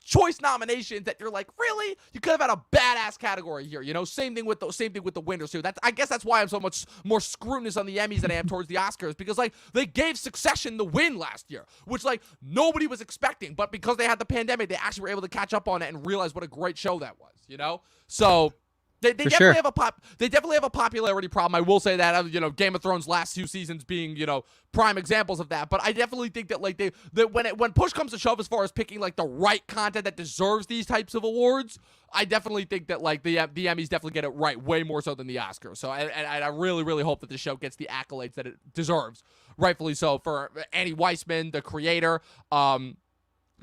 choice nominations that you're like, really? You could have had a badass category here, you know? Same thing with the winners too. I guess that's why I'm so much more scrutinous on the Emmys than I am towards the Oscars, because like they gave Succession the win last year, which like nobody was expecting, but because they had the pandemic, they actually were able to catch up on it and realize what a great show that was, you know? So They definitely have a popularity problem. I will say that, Game of Thrones last 2 seasons being, prime examples of that. But I definitely think that like when push comes to shove as far as picking like the right content that deserves these types of awards, I definitely think that like the Emmys definitely get it right way more so than the Oscars. So I really, really hope that the show gets the accolades that it deserves, rightfully so, for Annie Weissman, the creator,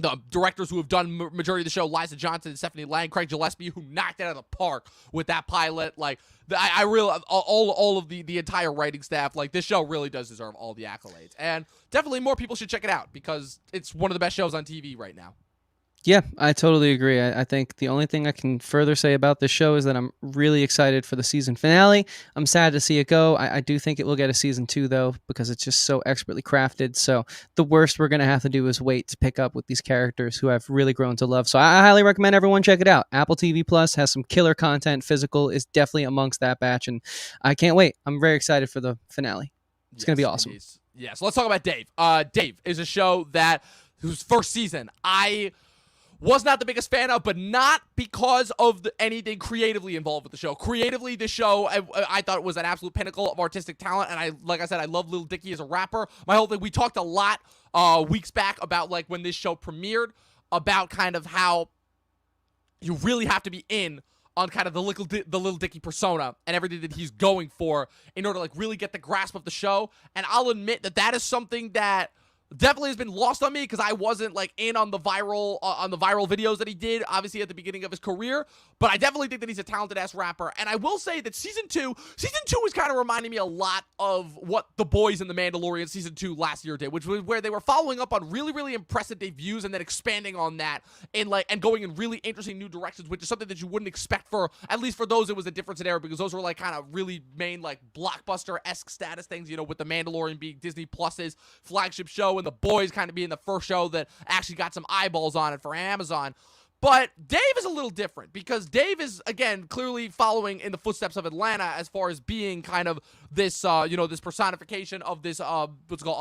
the directors who have done majority of the show, Liza Johnson, Stephanie Lang, Craig Gillespie, who knocked it out of the park with that pilot. Like, I really, all of the entire writing staff, like, this show really does deserve all the accolades. And definitely more people should check it out, because it's one of the best shows on TV right now. Yeah, I totally agree. I think the only thing I can further say about this show is that I'm really excited for the season finale. I'm sad to see it go. I do think it will get a season 2, though, because it's just so expertly crafted. So the worst we're going to have to do is wait to pick up with these characters who I've really grown to love. So I highly recommend everyone check it out. Apple TV Plus has some killer content. Physical is definitely amongst that batch, and I can't wait. I'm very excited for the finale. It's going to be awesome. Yeah, so let's talk about Dave. Dave is a show whose first season I was not the biggest fan of, but not because of anything creatively involved with the show. Creatively, the show, I thought it was an absolute pinnacle of artistic talent, and like I said, I love Lil Dicky as a rapper. My whole thing, we talked a lot weeks back about like when this show premiered, about kind of how you really have to be in on kind of the Lil Dicky persona and everything that he's going for in order to like really get the grasp of the show. And I'll admit that is something that definitely has been lost on me, because I wasn't like in on the viral videos that he did, obviously at the beginning of his career. But I definitely think that he's a talented ass rapper. And I will say that season two is kind of reminding me a lot of what The Boys and The Mandalorian season 2 last year did, which was where they were following up on really, really impressive debuts and then expanding on that and going in really interesting new directions, which is something that you wouldn't expect for, at least for those, it was a difference in era, because those were like kind of really main like blockbuster-esque status things, with The Mandalorian being Disney Plus's flagship show and The Boys kind of being the first show that actually got some eyeballs on it for Amazon. But Dave is a little different, because Dave is, again, clearly following in the footsteps of Atlanta as far as being kind of this, this personification of this, of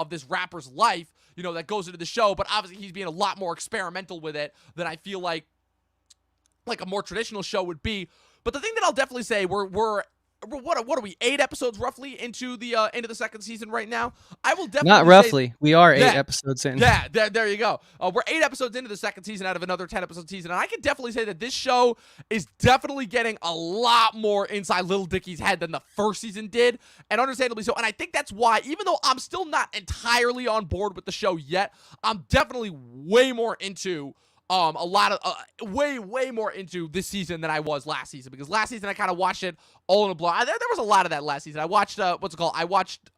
this rapper's life, that goes into the show. But obviously he's being a lot more experimental with it than I feel like a more traditional show would be. But the thing that I'll definitely say, we're what are we, 8 episodes roughly into the second season right now? I will definitely Not roughly. We are 8 yeah, episodes in. yeah, there you go. We're 8 episodes into the second season out of another 10 episode season, and I can definitely say that this show is definitely getting a lot more inside Lil Dicky's head than the first season did, and understandably so. And I think that's why, even though I'm still not entirely on board with the show yet, I'm definitely way more into way more into this season than I was last season, because last season I kind of watched it all in a blow. There was a lot of that last season. I watched I watched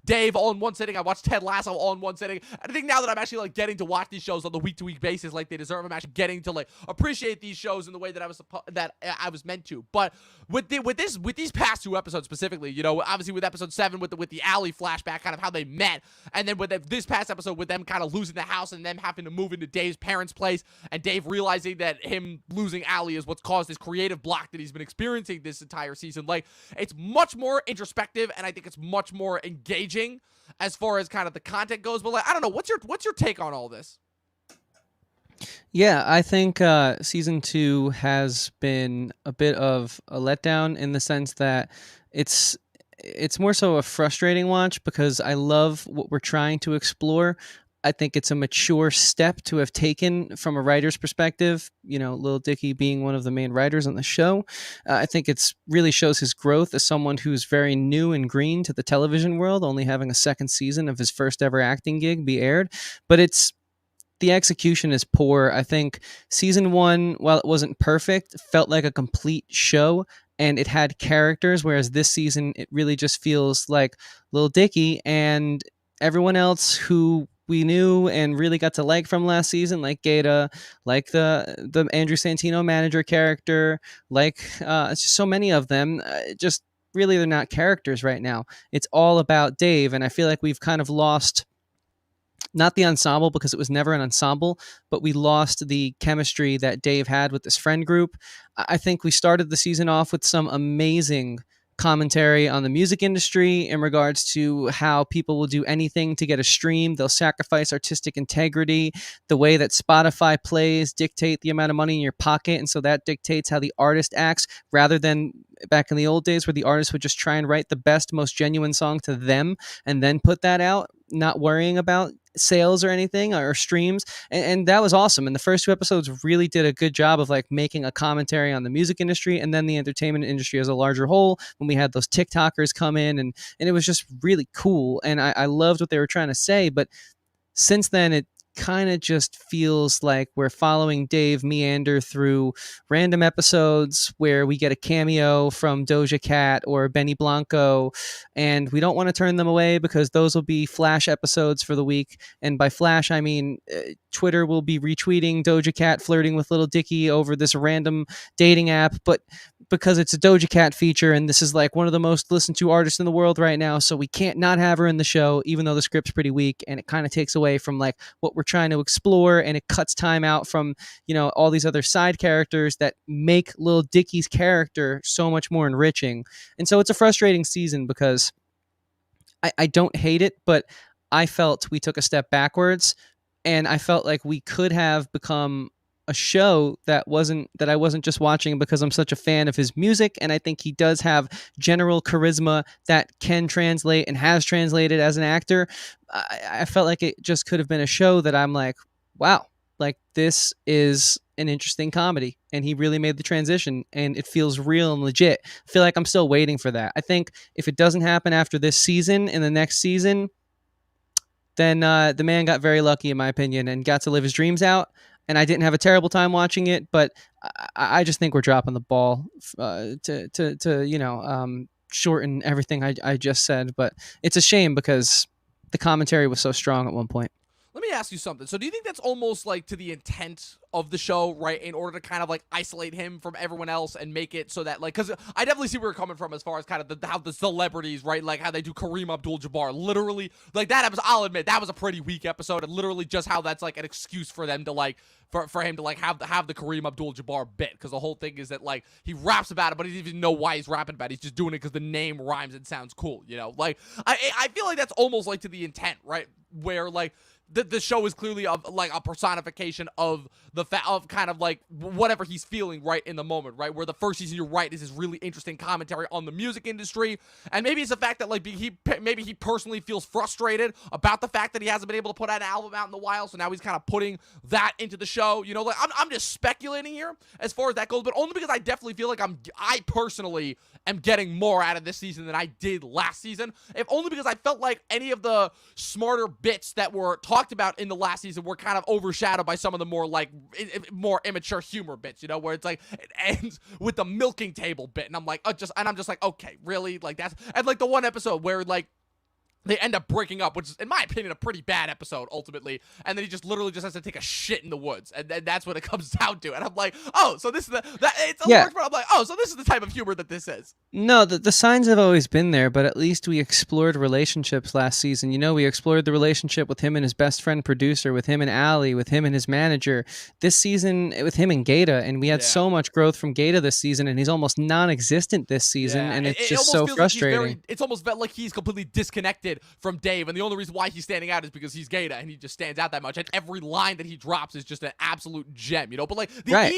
Dave all in one sitting. I watched Ted Lasso all in one sitting. I think now that I'm actually like getting to watch these shows on the week-to-week basis like they deserve, I'm actually getting to like appreciate these shows in the way that I was meant to. But with these past 2 episodes specifically, you know, obviously with episode 7 with the alley flashback, kind of how they met, and then with this past episode with them kind of losing the house and them having to move into Dave's parents' place, and Dave realizing that him losing Allie is what's caused this creative block that he's been experiencing this entire season. Like, it's much more introspective, and I think it's much more engaging as far as kind of the content goes. But like, I don't know, what's your take on all this? Yeah, I think season 2 has been a bit of a letdown in the sense that it's more so a frustrating watch, because I love what we're trying to explore. I think it's a mature step to have taken from a writer's perspective, you know, Lil Dicky being one of the main writers on the show. I think it's really shows his growth as someone who's very new and green to the television world, only having a second season of his first ever acting gig be aired. But the execution is poor. I think season 1, while it wasn't perfect, felt like a complete show, and it had characters, whereas this season it really just feels like Lil Dicky and everyone else who we knew and really got to like from last season, like Gata, like the Andrew Santino manager character, like just so many of them. Just really, they're not characters right now. It's all about Dave, and I feel like we've kind of lost, not the ensemble, because it was never an ensemble, but we lost the chemistry that Dave had with this friend group. I think we started the season off with some amazing commentary on the music industry in regards to how people will do anything to get a stream. They'll sacrifice artistic integrity. The way that Spotify plays dictate the amount of money in your pocket, and so that dictates how the artist acts, rather than back in the old days where the artist would just try and write the best, most genuine song to them and then put that out, not worrying about sales or anything or streams. And that was awesome. And the first 2 episodes really did a good job of like making a commentary on the music industry and then the entertainment industry as a larger whole, when we had those TikTokers come in, and it was just really cool. And I loved what they were trying to say. But since then, it kind of just feels like we're following Dave meander through random episodes where we get a cameo from Doja Cat or Benny Blanco, and we don't want to turn them away because those will be flash episodes for the week. And by flash, I mean Twitter will be retweeting Doja Cat flirting with Lil Dicky over this random dating app, but because it's a Doja Cat feature and this is like one of the most listened to artists in the world right now, so we can't not have her in the show, even though the script's pretty weak, and it kind of takes away from like what we're trying to explore, and it cuts time out from, you know, all these other side characters that make Lil Dicky's character so much more enriching. And so it's a frustrating season because I don't hate it, but I felt we took a step backwards, and I felt like we could have become a show that I wasn't just watching because I'm such a fan of his music, and I think he does have general charisma that can translate and has translated as an actor. I felt like it just could have been a show that I'm like, wow, like this is an interesting comedy, and he really made the transition, and it feels real and legit. I feel like I'm still waiting for that. I think if it doesn't happen after this season, in the next season, then the man got very lucky, in my opinion, and got to live his dreams out. And I didn't have a terrible time watching it, but I just think we're dropping the ball to shorten everything I just said. But it's a shame because the commentary was so strong at one point. Let me ask you something. So do you think that's almost like to the intent of the show, right? In order to kind of like isolate him from everyone else and make it so that like, because I definitely see where you're coming from as far as kind of how the celebrities, right? Like how they do Kareem Abdul-Jabbar, literally like that episode. I'll admit that was a pretty weak episode, and literally just how that's like an excuse for them to like, for him to like have the Kareem Abdul-Jabbar bit, because the whole thing is that like he raps about it, but he doesn't even know why he's rapping about it. He's just doing it because the name rhymes and sounds cool, you know? Like I feel like that's almost like to the intent, right? Where like the show is clearly like a personification of of kind of like whatever he's feeling right in the moment, right? Where the first season, you're right, is this really interesting commentary on the music industry, and maybe it's the fact that like maybe he personally feels frustrated about the fact that he hasn't been able to put out an album out in the wild, so now he's kind of putting that into the show. You know, like I'm just speculating here as far as that goes, but only because I definitely feel like I personally am getting more out of this season than I did last season. If only because I felt like any of the smarter bits that were talked about in the last season were kind of overshadowed by some of the more like more immature humor bits, you know, where it's like it ends with the milking table bit, and I'm like, I'm just like, okay, really, like that's, and like the one episode where like they end up breaking up, which is, in my opinion, a pretty bad episode, ultimately. And then he just literally just has to take a shit in the woods. And that's what it comes down to. And I'm like, oh, so this is it's a large part. I'm like, oh, so this is the type of humor that this is. No, the signs have always been there, but at least we explored relationships last season. You know, we explored the relationship with him and his best friend producer, with him and Allie, with him and his manager. This season, with him and Gata. And we had so much growth from Gata this season, and he's almost non-existent this season. And it's just so frustrating. Like it's almost felt like he's completely disconnected from Dave, and the only reason why he's standing out is because he's Gata, and he just stands out that much, and every line that he drops is just an absolute gem, you know. But like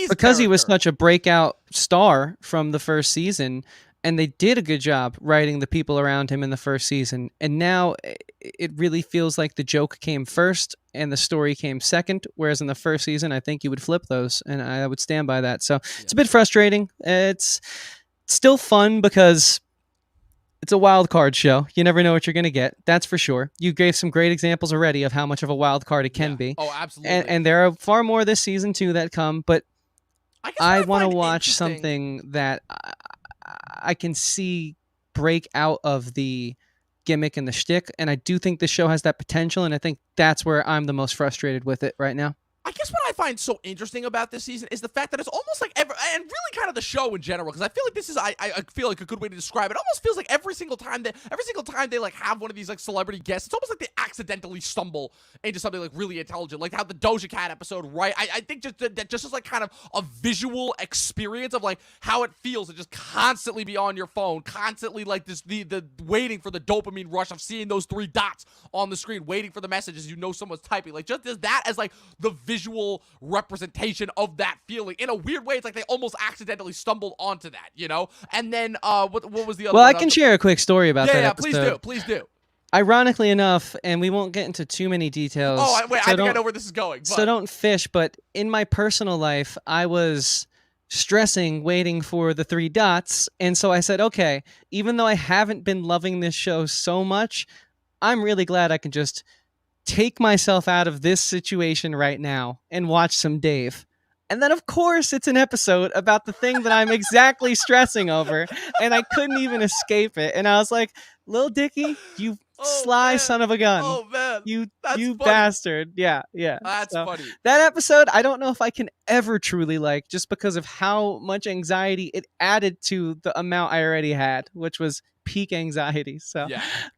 because he was such a breakout star from the first season, and they did a good job writing the people around him in the first season, and now it really feels like the joke came first and the story came second, whereas in the first season I think you would flip those, and I would stand by that. So it's a bit frustrating. It's still fun because it's a wild card show. You never know what you're going to get. That's for sure. You gave some great examples already of how much of a wild card it can be. Oh, absolutely. And there are far more this season too that come, but I want to watch something that I can see break out of the gimmick and the shtick, and I do think the show has that potential, and I think that's where I'm the most frustrated with it right now. I guess what I find so interesting about this season is the fact that it's almost like and really kind of the show in general, because I feel like this is I feel like a good way to describe it. It almost feels like every single time they like have one of these like celebrity guests, it's almost like they accidentally stumble into something like really intelligent, like how the Doja Cat episode, right? I think that just is like kind of a visual experience of like how it feels to just constantly be on your phone, constantly like this the waiting for the dopamine rush of seeing those 3 dots on the screen, waiting for the messages, you know, someone's typing, like just that as like the visual representation of that feeling. In a weird way, it's like they almost accidentally stumbled onto that, you know? And then what was the other Well, one? I can share a quick story about that episode. Please do. Ironically enough, and we won't get into too many details. Oh, wait, I think I know where this is going. But. So don't fish, but in my personal life, I was stressing waiting for the 3 dots, and so I said, okay, even though I haven't been loving this show so much, I'm really glad I can just take myself out of this situation right now and watch some Dave. And then, of course, it's an episode about the thing that I'm exactly stressing over, and I couldn't even escape it. And I was like, Lil Dicky, you sly son of a gun. Oh, man. You funny. Bastard. Yeah. That's funny. That episode, I don't know if I can ever truly like, just because of how much anxiety it added to the amount I already had, which was peak anxiety. So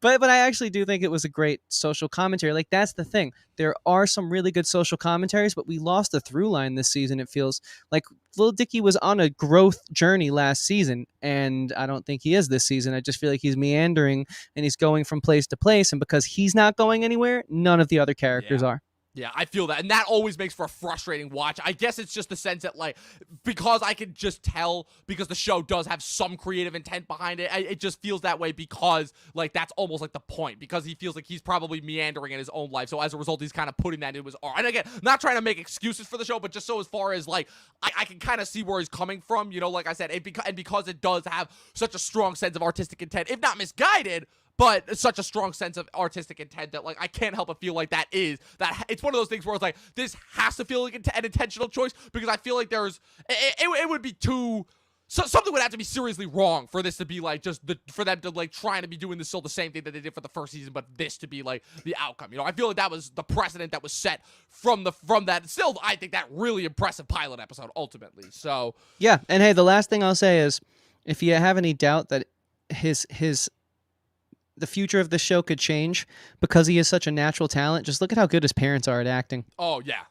but I actually do think it was a great social commentary. Like, that's the thing, there are some really good social commentaries, but we lost a through line this season. It feels like Lil Dicky was on a growth journey last season, and I don't think he is this season. I just feel like he's meandering and he's going from place to place, and because he's not going anywhere, none of the other characters are. Yeah, I feel that. And that always makes for a frustrating watch. I guess it's just the sense that, like, because I can just tell, because the show does have some creative intent behind it, it just feels that way because, like, that's almost like the point. Because he feels like he's probably meandering in his own life. So as a result, he's kind of putting that into his art. And again, not trying to make excuses for the show, but just so as far as, like, I can kind of see where he's coming from. You know, like I said, and because it does have such a strong sense of artistic intent, if not misguided, but such a strong sense of artistic intent that, like, I can't help but feel like it's one of those things where it's like, this has to feel like an intentional choice, because I feel like it would be too, something would have to be seriously wrong for this to be like for them to like trying to be doing still the same thing that they did for the first season, but this to be like the outcome. You know, I feel like that was the precedent that was set from that. Still, I think that really impressive pilot episode ultimately. So yeah, and hey, the last thing I'll say is, if you have any doubt that the future of the show could change because he is such a natural talent, just look at how good his parents are at acting. Oh yeah.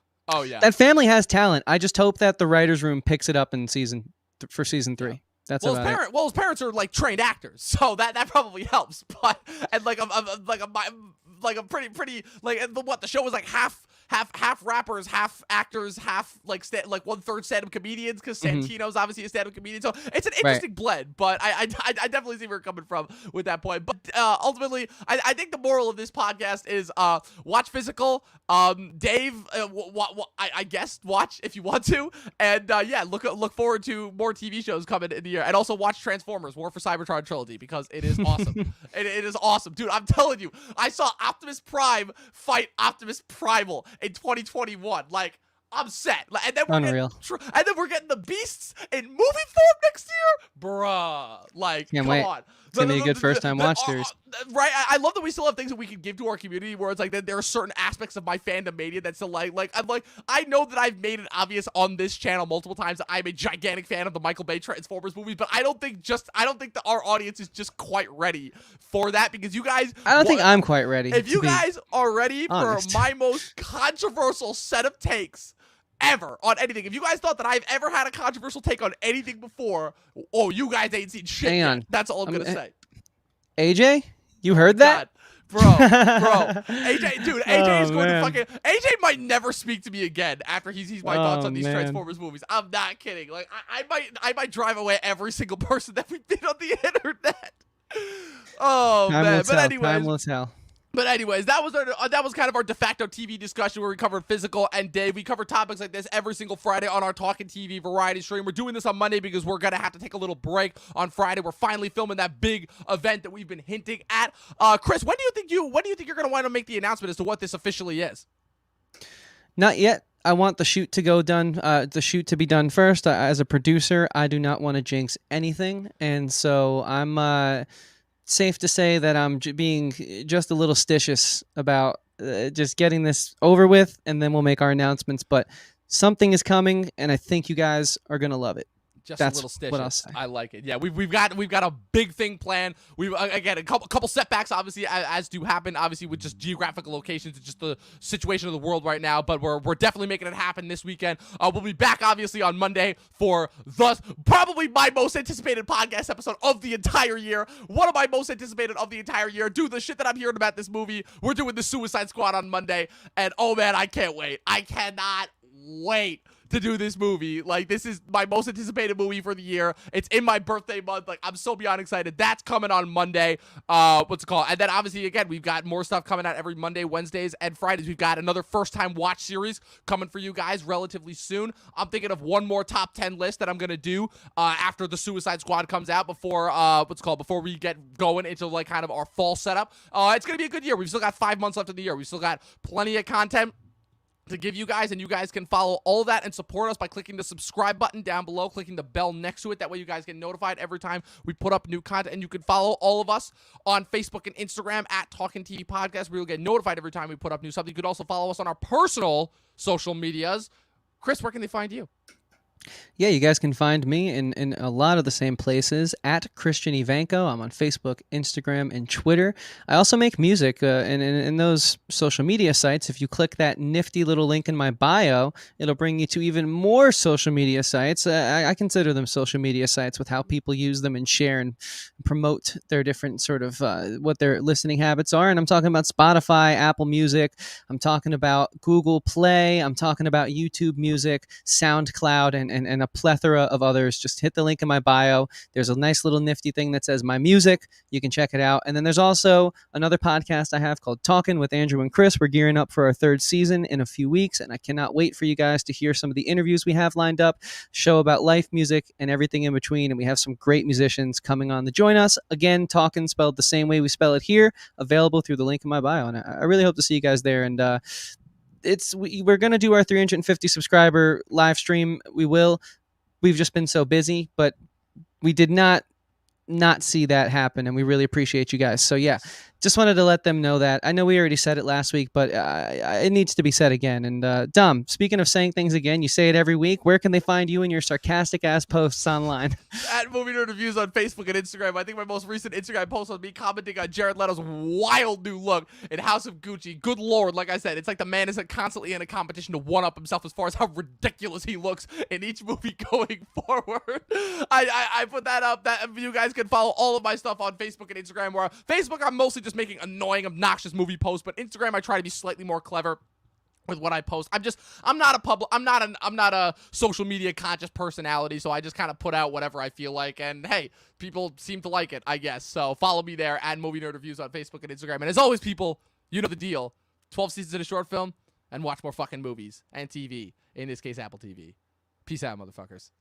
That family has talent. I just hope that the writer's room picks it up in season 3. Yeah. That's his parents are like trained actors, so that probably helps. But and like a pretty like the show was like half rappers, half actors, half like 1/3 stand-up comedians, because Santino's obviously a stand-up comedian. So it's an interesting blend, but I definitely see where you're coming from with that point. But ultimately, I think the moral of this podcast is watch Physical. Dave, I guess watch if you want to, and yeah, look forward to more TV shows coming in the year, and also watch Transformers: War for Cybertron trilogy, because it is awesome. it is awesome, dude. I'm telling you, I saw Optimus Prime fight Optimus Primal in 2021. Like, I'm set. And then we're getting the Beasts in movie form next year, bruh. Like, Can't come wait. on. It's gonna be a good first-time watch series. Right, I love that we still have things that we can give to our community, where it's like that there are certain aspects of my fandom mania that's still I know that I've made it obvious on this channel multiple times that I'm a gigantic fan of the Michael Bay Transformers movies, but I don't think that our audience is just quite ready for that, because you guys, I don't think I'm quite ready. If you guys are ready honest. for my most controversial set of takes ever on anything, if you guys thought that I've ever had a controversial take on anything before, oh, you guys ain't seen shit Hang on. yet. That's all I'm gonna say. AJ, you heard that? Bro, AJ, dude, AJ is going to fucking, AJ might never speak to me again after he sees my thoughts on these Transformers movies. I'm not kidding. Like, I might drive away every single person that we've been on the internet. Oh, man. But anyways. Time will tell. But anyways, that was kind of our de facto TV discussion, where we covered Physical and Dave. We cover topics like this every single Friday on our Talkin TV variety stream. We're doing this on Monday because we're gonna have to take a little break on Friday. We're finally filming that big event that we've been hinting at. Chris, when do you think you're gonna want to make the announcement as to what this officially is? Not yet. I want the shoot to be done first. As a producer, I do not want to jinx anything, and so I'm safe to say that I'm being just a little stitious about just getting this over with, and then we'll make our announcements. But something is coming, and I think you guys are gonna love it. Just That's a little stitches. what I'll say. I like it. Yeah, we've got a big thing planned. We've again a couple setbacks, obviously, as do happen, obviously, with just geographical locations and just the situation of the world right now. But we're definitely making it happen this weekend. We'll be back obviously on Monday for probably my most anticipated podcast episode of the entire year. One of my most anticipated of the entire year. Dude, the shit that I'm hearing about this movie. We're doing the Suicide Squad on Monday, and oh man, I can't wait. I cannot wait to do this movie. Like, this is my most anticipated movie for the year. It's in my birthday month. Like, I'm so beyond excited. That's coming on Monday. What's it called? And then obviously, again, we've got more stuff coming out every Monday, Wednesdays, and Fridays. We've got another first-time watch series coming for you guys relatively soon. I'm thinking of one more top 10 list that I'm gonna do after the Suicide Squad comes out, before before we get going into like kind of our fall setup. It's gonna be a good year. We've still got 5 months left in the year. We've still got plenty of content to give you guys, and you guys can follow all of that and support us by clicking the subscribe button down below, clicking the bell next to it. That way you guys get notified every time we put up new content, and you can follow all of us on Facebook and Instagram at Talkin TV Podcast, where you'll get notified every time we put up new stuff. You could also follow us on our personal social medias. Chris, where can they find you? Yeah, you guys can find me in a lot of the same places at Christian Ivanko. I'm on Facebook, Instagram, and Twitter. I also make music, and in those social media sites, if you click that nifty little link in my bio, it'll bring you to even more social media sites. I consider them social media sites with how people use them and share and promote their different sort of what their listening habits are. And I'm talking about Spotify, Apple Music. I'm talking about Google Play. I'm talking about YouTube Music, SoundCloud, and a plethora of others. Just hit the link in my bio. There's a nice little nifty thing that says my music. You can check it out. And then there's also another podcast I have called Talkin with Andrew and Chris. We're gearing up for our 3rd season in a few weeks, and I cannot wait for you guys to hear some of the interviews we have lined up, show about life, music, and everything in between. And we have some great musicians coming on to join us. Again, Talkin spelled the same way we spell it here, available through the link in my bio. And I really hope to see you guys there. And we're going to do our 350 subscriber live stream. We've just been so busy, but we did not see that happen, and we really appreciate you guys. So yeah, just wanted to let them know that. I know we already said it last week, but it needs to be said again. And Dom, speaking of saying things again, you say it every week. Where can they find you and your sarcastic ass posts online? At Movie Nerd Reviews on Facebook and Instagram. I think my most recent Instagram post was me commenting on Jared Leto's wild new look in House of Gucci. Good Lord, like I said, it's like the man is constantly in a competition to one-up himself as far as how ridiculous he looks in each movie going forward. I put that up. That you guys can follow all of my stuff on Facebook and Instagram. Where Facebook, I'm mostly just just making annoying, obnoxious movie posts. But Instagram, I try to be slightly more clever with what I post. I'm not a social media conscious personality, so I just kind of put out whatever I feel like, and hey, people seem to like it, I guess. So follow me there at Movie Nerd Reviews on Facebook and Instagram. And as always, people, you know the deal. 12 seasons in a short film, and watch more fucking movies and TV. In this case, Apple TV. Peace out, motherfuckers.